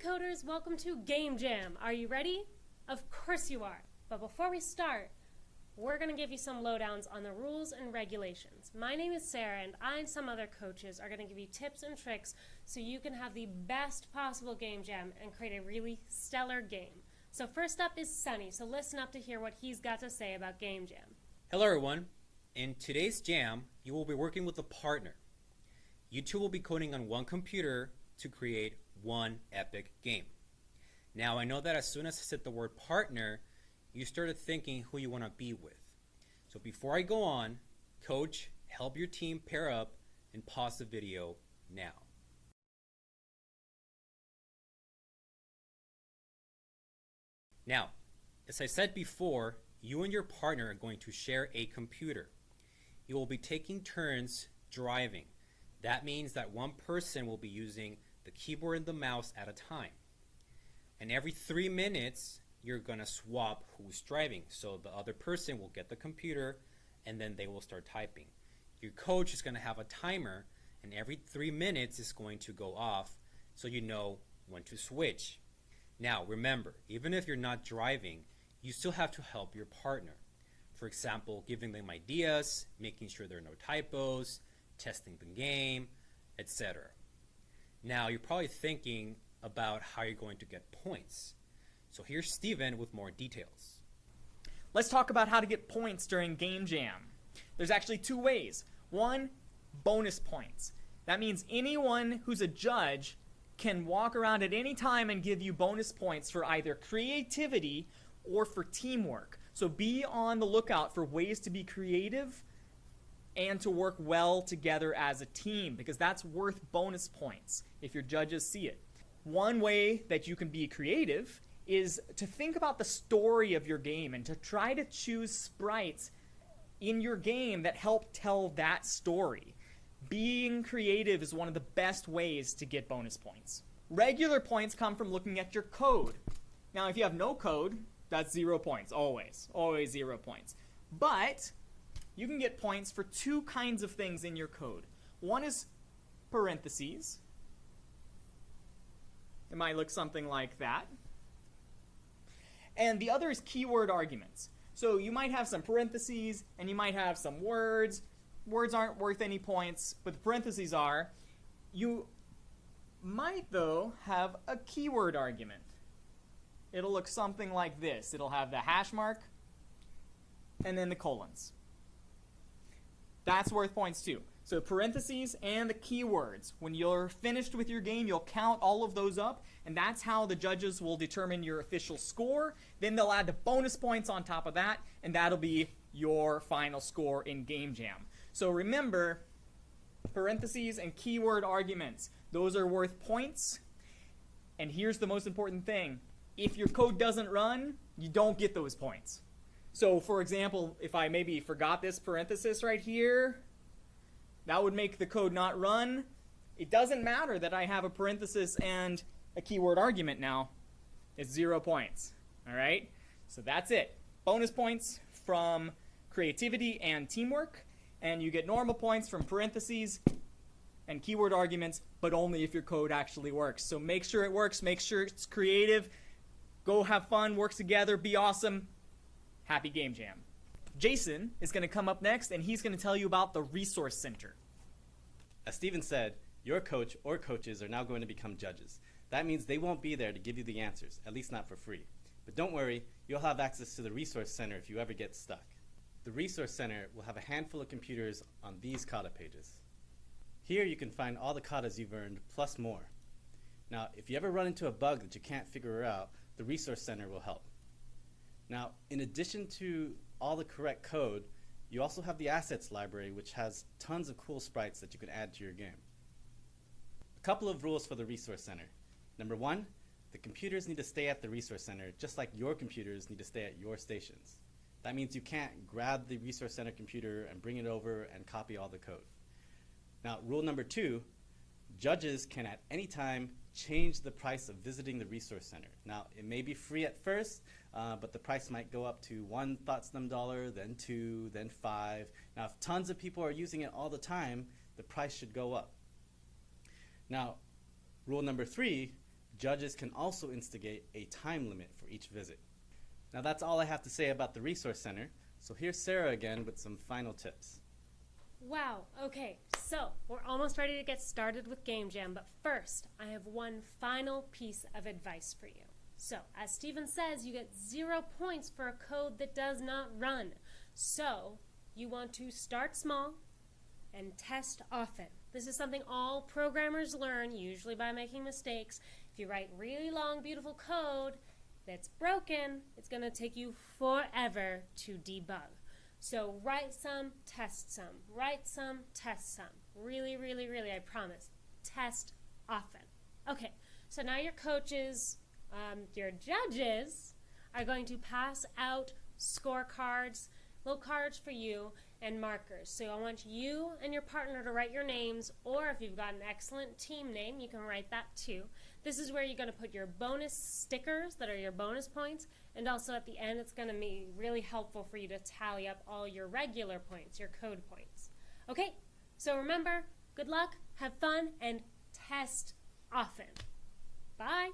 coders, welcome to Game Jam. Are you ready? Of course you are. But before we start, we're going to give you some lowdowns on the rules and regulations. My name is Sarah, and I and some other coaches are going to give you tips and tricks so you can have the best possible Game Jam and create a really stellar game. So first up is Sunny, so listen up to hear what he's got to say about Game Jam. Hello everyone. In today's jam, you will be working with a partner. You two will be coding on one computer to create one epic game. Now I know that as soon as I said the word partner, you started thinking who you want to be with. So before I go on, coach, help your team pair up and pause the video now. Now, as I said before, you and your partner are going to share a computer. You will be taking turns driving. That means that one person will be using the keyboard and the mouse at a time. And every 3 minutes, you're going to swap who's driving. So the other person will get the computer and then they will start typing. Your coach is going to have a timer, and every 3 minutes is going to go off so you know when to switch. Now remember, even if you're not driving, you still have to help your partner. For example, giving them ideas, making sure there are no typos, testing the game, etc. Now you're probably thinking about how you're going to get points. So here's Steven with more details. Let's talk about how to get points during Game Jam. There's actually 2 ways. One, bonus points. That means anyone who's a judge can walk around at any time and give you bonus points for either creativity or for teamwork. So be on the lookout for ways to be creative and to work well together as a team, because that's worth bonus points if your judges see it. One way that you can be creative is to think about the story of your game and to try to choose sprites in your game that help tell that story. Being creative is one of the best ways to get bonus points. Regular points come from looking at your code. Now, if you have no code, that's 0 points, always 0 points. But you can get points for 2 kinds of things in your code. One is parentheses. It might look something like that. And the other is keyword arguments. So you might have some parentheses and you might have some words. Words aren't worth any points, but the parentheses are. You might, though, have a keyword argument. It'll look something like this. It'll have the hash mark and then the colons. That's worth points too. So parentheses and the keywords. When you're finished with your game, you'll count all of those up, and that's how the judges will determine your official score. Then they'll add the bonus points on top of that, and that'll be your final score in Game Jam. So remember, parentheses and keyword arguments, those are worth points. And here's the most important thing. If your code doesn't run, you don't get those points. So for example, if I maybe forgot this parenthesis right here, that would make the code not run. It doesn't matter that I have a parenthesis and a keyword argument now. It's 0 points. All right? So that's it. Bonus points from creativity and teamwork, and you get normal points from parentheses and keyword arguments, but only if your code actually works. So make sure it works. Make sure it's creative. Go have fun. Work together. Be awesome. Happy Game Jam. Jason is going to come up next, and he's going to tell you about the Resource Center. As Steven said, your coach or coaches are now going to become judges. That means they won't be there to give you the answers, at least not for free. But don't worry, you'll have access to the Resource Center if you ever get stuck. The Resource Center will have a handful of computers on these kata pages. Here you can find all the katas you've earned, plus more. Now, if you ever run into a bug that you can't figure out, the Resource Center will help. Now, in addition to all the correct code, you also have the assets library, which has tons of cool sprites that you can add to your game. A couple of rules for the Resource Center. Number 1, the computers need to stay at the Resource Center just like your computers need to stay at your stations. That means you can't grab the Resource Center computer and bring it over and copy all the code. Now, rule number 2, judges can at any time change the price of visiting the Resource Center. Now, it may be free at first, but the price might go up to $1 $, then $2, then $5. Now, if tons of people are using it all the time, the price should go up. Now, rule number 3, Judges can also instigate a time limit for each visit. Now that's all I have to say about the Resource Center, so here's Sarah again with some final tips. Wow, okay, so we're almost ready to get started with Game Jam, but first, I have one final piece of advice for you. So, as Steven says, you get 0 points for a code that does not run. So, you want to start small and test often. This is something all programmers learn, usually by making mistakes. If you write really long, beautiful code that's broken, it's going to take you forever to debug. So write some, test some. Write some, test some. Really, really, really, I promise. Test often. Okay, so now your coaches, your judges, are going to pass out scorecards, little cards for you, and markers. So I want you and your partner to write your names, or if you've got an excellent team name, you can write that too. This is where you're going to put your bonus stickers that are your bonus points, and also at the end it's going to be really helpful for you to tally up all your regular points, your code points. Okay, so remember, good luck, have fun, and test often. Bye!